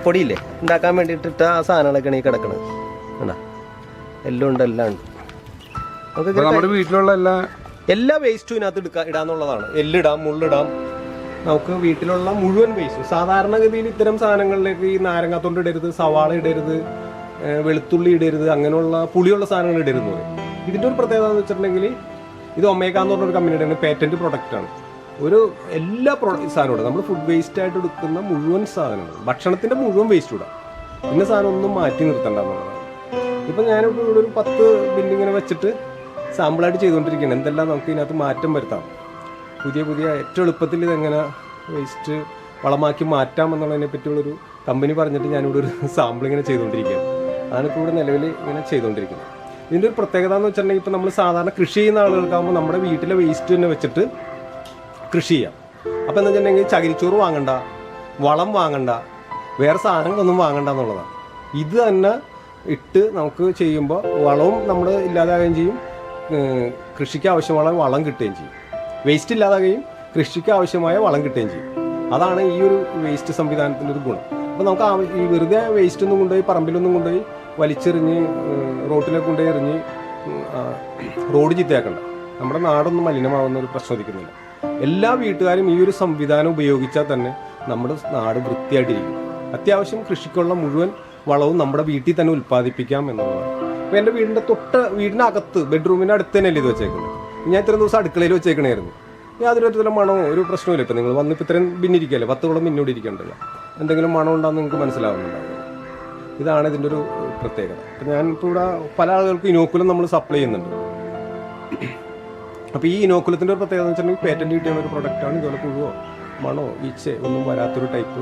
പൊടിയില്ലേ ഉണ്ടാക്കാൻ വേണ്ടിയിട്ടിട്ട ആ സാധനങ്ങളൊക്കെയാണ് ഈ കിടക്കുന്നത്. വേണ്ട എല്ലാം ഉണ്ട്, എല്ലാം ഉണ്ട്. നമുക്ക് നമ്മുടെ വീട്ടിലുള്ള എല്ലാ വേസ്റ്റും ഇതിനകത്ത് ഇടാന്നുള്ളതാണ്. എല്ലിടാം, മുള്ളിടാം, നമുക്ക് വീട്ടിലുള്ള മുഴുവൻ വേസ്റ്റും. സാധാരണഗതിയിൽ ഇത്തരം സാധനങ്ങളിലേക്ക് ഈ നാരങ്ങാത്തൊണ്ട് ഇടരുത്, സവാള ഇടരുത്, വെളുത്തുള്ളി ഇടരുത്, അങ്ങനെയുള്ള പുളിയുള്ള സാധനങ്ങൾ ഇടരുത്. ഇതിൻ്റെ ഒരു പ്രത്യേകത എന്ന് വെച്ചിട്ടുണ്ടെങ്കിൽ ഇത് ഒമേഗ എന്ന് പറഞ്ഞൊരു കമ്പനിയുടെ പേറ്റന്റ് പ്രൊഡക്റ്റാണ്. എല്ലാ സാധനവും നമ്മൾ ഫുഡ് വേസ്റ്റ് ആയിട്ട് എടുക്കുന്ന മുഴുവൻ സാധനങ്ങൾ, ഭക്ഷണത്തിൻ്റെ മുഴുവൻ വേസ്റ്റ് ഇടാം. ഇന്ന സാധനം ഒന്നും മാറ്റി നിർത്തണ്ട എന്നുള്ളതാണ്. ഇപ്പം ഞാനിപ്പോൾ ഇവിടെ ഒരു 10 ബില്ലിങ്ങനെ വെച്ചിട്ട് സാമ്പിളായിട്ട് ചെയ്തുകൊണ്ടിരിക്കുകയാണ്. എന്തെല്ലാം നമുക്ക് ഇതിനകത്ത് മാറ്റം വരുത്താം, പുതിയ ഏറ്റവും എളുപ്പത്തിൽ ഇതെങ്ങനെ വേസ്റ്റ് വളമാക്കി മാറ്റാം എന്നുള്ളതിനെ പറ്റിയുള്ളൊരു കമ്പനി പറഞ്ഞിട്ട് ഞാനിവിടെ ഒരു സാമ്പിൾ ഇങ്ങനെ ചെയ്തുകൊണ്ടിരിക്കുകയാണ്. അതാണിപ്പോൾ ഇവിടെ നിലവിൽ ഇങ്ങനെ ചെയ്തുകൊണ്ടിരിക്കുന്നത്. ഇതിൻ്റെ ഒരു പ്രത്യേകത എന്ന് വെച്ചിട്ടുണ്ടെങ്കിൽ ഇപ്പോൾ നമ്മൾ സാധാരണ കൃഷി ചെയ്യുന്ന ആളുകൾക്കാകുമ്പോൾ നമ്മുടെ വീട്ടിലെ വേസ്റ്റ് തന്നെ വെച്ചിട്ട് കൃഷി ചെയ്യാം. അപ്പോൾ എന്താ വെച്ചിട്ടുണ്ടെങ്കിൽ ചകിരിച്ചോറ് വാങ്ങണ്ട, വളം വാങ്ങണ്ട, വേറെ സാധനങ്ങളൊന്നും വാങ്ങണ്ട എന്നുള്ളതാണ്. ഇത് തന്നെ ഇട്ട് നമുക്ക് ചെയ്യുമ്പോൾ വളവും നമ്മൾ ഇല്ലാതാകുകയും ചെയ്യും, കൃഷിക്ക് ആവശ്യമായ വളം കിട്ടുകയും ചെയ്യും. വേസ്റ്റ് ഇല്ലാതാകുകയും കൃഷിക്ക് ആവശ്യമായ വളം കിട്ടുകയും ചെയ്യും. അതാണ് ഈ ഒരു വേസ്റ്റ് സംവിധാനത്തിൻ്റെ ഒരു ഗുണം. അപ്പോൾ നമുക്ക് ഈ വെറുതെ വേസ്റ്റ് ഒന്നും കൊണ്ടുപോയി പറമ്പിലൊന്നും കൊണ്ടുപോയി വലിച്ചെറിഞ്ഞ് റോട്ടിലൊക്കെ കൊണ്ടുപോയി എറിഞ്ഞ് റോഡ് ചീത്തയാക്കണ്ട. നമ്മുടെ നാടൊന്നും മലിനമാവുന്ന ഒരു പ്രശ്നം ഒതുക്കുന്നില്ല. എല്ലാ വീട്ടുകാരും ഈ ഒരു സംവിധാനം ഉപയോഗിച്ചാൽ തന്നെ നമ്മുടെ നാട് വൃത്തിയായിട്ടിരിക്കും. അത്യാവശ്യം കൃഷിക്കുള്ള മുഴുവൻ വളവും നമ്മുടെ വീട്ടിൽ തന്നെ ഉൽപ്പാദിപ്പിക്കാം എന്നുള്ളതാണ്. അപ്പോൾ എൻ്റെ വീടിനകത്ത് ബെഡ്റൂമിൻ്റെ അടുത്ത് തന്നെയല്ലേ ഇത് വെച്ചേക്കുന്നത്. ഞാൻ ഇത്രയും ദിവസം അടുക്കളയിൽ വെച്ചേക്കണായിരുന്നു. യാതൊരു തരത്തിലുള്ള മണമോ ഒരു പ്രശ്നമില്ല. ഇപ്പം നിങ്ങൾ വന്നിപ്പോൾ ഇത്രയും പിന്നിരിക്കുകയല്ലേ, 10 പിന്നോട് ഇരിക്കണ്ടല്ലോ, എന്തെങ്കിലും മണം ഉണ്ടാകുന്ന നിങ്ങൾക്ക് മനസ്സിലാവുന്നുണ്ടാവും. ഇതാണ് ഇതിൻ്റെ ഒരു പ്രത്യേകത. അപ്പം ഞാനിപ്പോൾ ഇവിടെ പല ആളുകൾക്കും ഇനോക്കുലം നമ്മൾ സപ്ലൈ ചെയ്യുന്നുണ്ട്. അപ്പോൾ ഈ ഇനോക്കുലത്തിൻ്റെ ഒരു പ്രത്യേകത എന്ന് വെച്ചിട്ടുണ്ടെങ്കിൽ പേറ്റന്റ് കിട്ടിയ ഒരു പ്രൊഡക്റ്റാണ്. ഇതുപോലെ പുഴുവോ മണോ ഈച്ചയോ ഒന്നും വരാത്തൊരു ടൈപ്പ്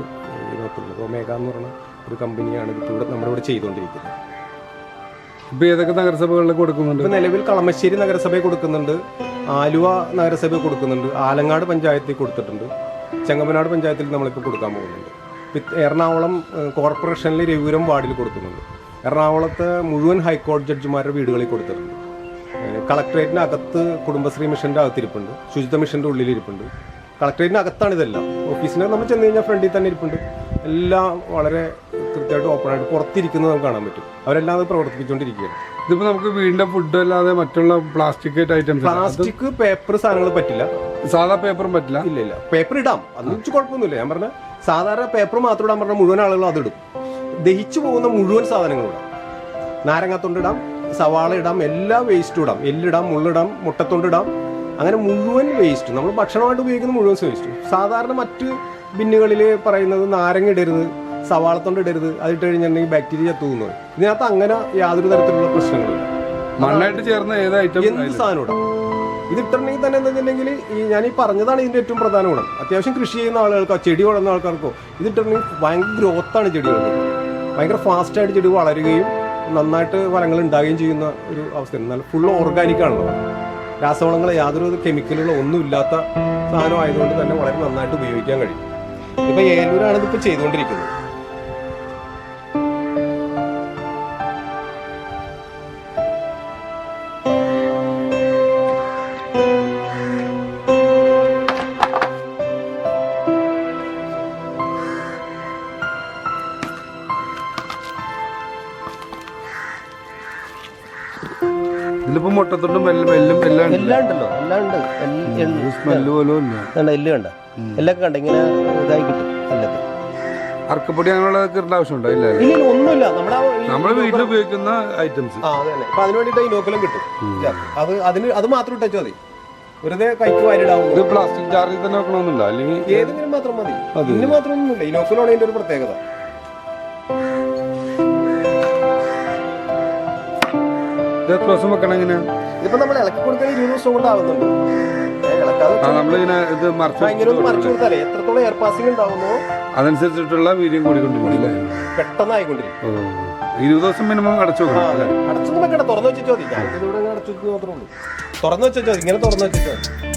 ഇനോക്കുലം. ഒമേഗ എന്ന് പറയുന്ന ഒരു കമ്പനിയാണ് ഇപ്പോൾ ഇവിടെ നമ്മുടെ ഇവിടെ ചെയ്തുകൊണ്ടിരിക്കുന്നത്. ഇപ്പോൾ ഏതൊക്കെ നഗരസഭകളിൽ കൊടുക്കുന്നുണ്ട്? ഇപ്പോൾ നിലവിൽ കളമശ്ശേരി നഗരസഭയിൽ കൊടുക്കുന്നുണ്ട്, ആലുവ നഗരസഭയിൽ കൊടുക്കുന്നുണ്ട്, ആലങ്ങാട് പഞ്ചായത്തിൽ കൊടുത്തിട്ടുണ്ട്, ചെങ്ങമനാട് പഞ്ചായത്തിൽ നമ്മളിപ്പോൾ കൊടുക്കാൻ പോകുന്നുണ്ട്. എറണാകുളം കോർപ്പറേഷനിൽ രവിപുരം വാർഡിൽ കൊടുക്കുന്നുണ്ട്. എറണാകുളത്തെ മുഴുവൻ ഹൈക്കോടതി ജഡ്ജിമാരുടെ വീടുകളിൽ കൊടുത്തിട്ടുണ്ട്. കളക്ടറേറ്റിനകത്ത് കുടുംബശ്രീ മിഷൻ്റെ അകത്തിരിപ്പുണ്ട്, ശുചിത്വ മിഷൻ്റെ ഉള്ളിലിരിപ്പുണ്ട്. കളക്ടറേറ്റിനകത്താണ് ഇതെല്ലാം. ഓഫീസിന് നമ്മൾ ചെന്ന് കഴിഞ്ഞാൽ ഫ്രണ്ടിൽ തന്നെ ഇരിപ്പുണ്ട്. എല്ലാം വളരെ കൃത്യമായിട്ട് ഓപ്പണായിട്ട് പുറത്തിരിക്കുന്നത് നമുക്ക് കാണാൻ പറ്റും. അവരെല്ലാം അത് പ്രവർത്തിപ്പിച്ചുകൊണ്ടിരിക്കുകയാണ്. ഇതിപ്പോൾ നമുക്ക് വീടിൻ്റെ ഫുഡ് അല്ലാതെ മറ്റുള്ള പ്ലാസ്റ്റിക് ഐറ്റംസ്, പ്ലാസ്റ്റിക് പേപ്പർ സാധനങ്ങൾ പറ്റില്ല. സാധാ പേപ്പറും പറ്റില്ല? ഇല്ല, പേപ്പർ ഇടാം, അതൊന്നും കുഴപ്പമൊന്നുമില്ല. ഞാൻ പറഞ്ഞ സാധാരണ പേപ്പർ മാത്രം ഇടാൻ പറഞ്ഞാൽ മുഴുവൻ ആളുകളും അതിടും. ദഹിച്ചു പോകുന്ന മുഴുവൻ സാധനങ്ങളും ഇടാം. നാരങ്ങാത്തൊണ്ടിടാം, സവാള ഇടാം, എല്ലാ വേസ്റ്റും ഇടാം, എല്ലിടാം, മുള്ളിടാം, മുട്ടത്തൊണ്ടിടാം, അങ്ങനെ മുഴുവൻ വേസ്റ്റ് നമ്മൾ ഭക്ഷണമായിട്ട് ഉപയോഗിക്കുന്ന മുഴുവൻ വേസ്റ്റ്. സാധാരണ മറ്റ് ബിന്നുകളിൽ പറയുന്നത് നാരങ്ങ ഇടരുത്, സവാളത്തൊണ്ട് ഇടരുത്, അതിട്ട് കഴിഞ്ഞിട്ടുണ്ടെങ്കിൽ ബാക്ടീരിയ ചത്തുപോകുന്നത്. ഇതിനകത്ത് അങ്ങനെ യാതൊരു തരത്തിലുള്ള പ്രശ്നങ്ങളില്ല. മണ്ണായിട്ട് ചേർന്ന ഏത് ഐറ്റം എന്ത് സാധനം ഇടാം. ഇത് ഇട്ടിട്ടുണ്ടെങ്കിൽ തന്നെ എന്താ വെച്ചിട്ടുണ്ടെങ്കിൽ ഞാൻ ഈ പറഞ്ഞതാണ് ഇതിൻ്റെ ഏറ്റവും പ്രധാന ഗുണം. അത്യാവശ്യം കൃഷി ചെയ്യുന്ന ആളുകൾക്കോ ചെടി വളർന്ന ആൾക്കാർക്കോ ഇത് ഇട്ടിട്ടുണ്ടെങ്കിൽ ഭയങ്കര ഗ്രോത്താണ് ചെടികൾക്ക്. ഭയങ്കര ഫാസ്റ്റായിട്ട് ചെടി വളരുകയും നന്നായിട്ട് ഫലങ്ങൾ ഉണ്ടാകുകയും ചെയ്യുന്ന ഒരു അവസ്ഥ. എന്നാൽ ഫുൾ ഓർഗാനിക്കാണല്ലോ, രാസവളങ്ങൾ യാതൊരു കെമിക്കലുകളോ ഒന്നും ഇല്ലാത്ത സാധനം ആയതുകൊണ്ട് തന്നെ വളരെ നന്നായിട്ട് ഉപയോഗിക്കാൻ കഴിയും. ഇപ്പം ഏലൂരാണ് ഇതിപ്പോൾ ചെയ്തുകൊണ്ടിരിക്കുന്നത്. ഇതിലിപ്പോ മുട്ടത്തൊണ്ടും എല്ലാം ഉണ്ടല്ലോ, എല്ലാം ഉണ്ട്. സ്മെല്ല് പോലും ഇല്ല. എല്ല് കണ്ട, എല്ലൊക്കെ കണ്ട ഇങ്ങനെ ഇതായി കിട്ടും. എല്ലൊക്കെ അറക്കപ്പൊടി അങ്ങനെയുള്ള ആവശ്യമുണ്ടോ? ഇല്ല, ഒന്നുമില്ല. നമ്മുടെ വീട്ടിൽ ഉപയോഗിക്കുന്ന ഐറ്റംസ്. അപ്പൊ അതിന് വേണ്ടിട്ട് ഇനോക്കുലം കിട്ടും. അത് മാത്രം ഇട്ടാൽ മതി, വെറുതെ കൈക്ക് വാരിടാവും. ഇത് പ്ലാസ്റ്റിക് ജാറിൽ തന്നെ വെക്കണമെന്നില്ല, അല്ലെങ്കിൽ ഏതെങ്കിലും മാത്രം മതി. ഇതിന് മാത്രമൊന്നുമില്ല. ഇനോക്കുലാണ് ഇതിന്റെ ഒരു പ്രത്യേകത. എത്ര ദിവസം വെക്കണം? ഇങ്ങനെ ഇതിപ്പോ നമ്മൾ ഇളക്കി കൊടുക്കാൻ 20 ദിവസം കൊണ്ട് ആവുന്നുണ്ട്. നമ്മളിങ്ങനെ ഇത് മറിച്ചു കൊടുത്താലേ എത്രത്തോളം എയർ പാസിംഗ് ഉണ്ടാവുന്നോ അതനുസരിച്ചിട്ടുള്ള വീര്യം കൂടിക്കൊണ്ടിരിക്കും, പെട്ടെന്ന് ആയിക്കൊണ്ടിരിക്കും. 20 ദിവസം മിനിമം അടച്ചു വെക്കണം. അടച്ചൊന്നും വെക്കണ്ട, തുറന്നു വെച്ചാൽ മതി. ഞാനിവിടെ അടച്ചു മാത്രമേ ഉള്ളൂ. തുറന്നു വെച്ചാൽ മതി, ഇങ്ങനെ തുറന്നു വെച്ചാൽ മതി.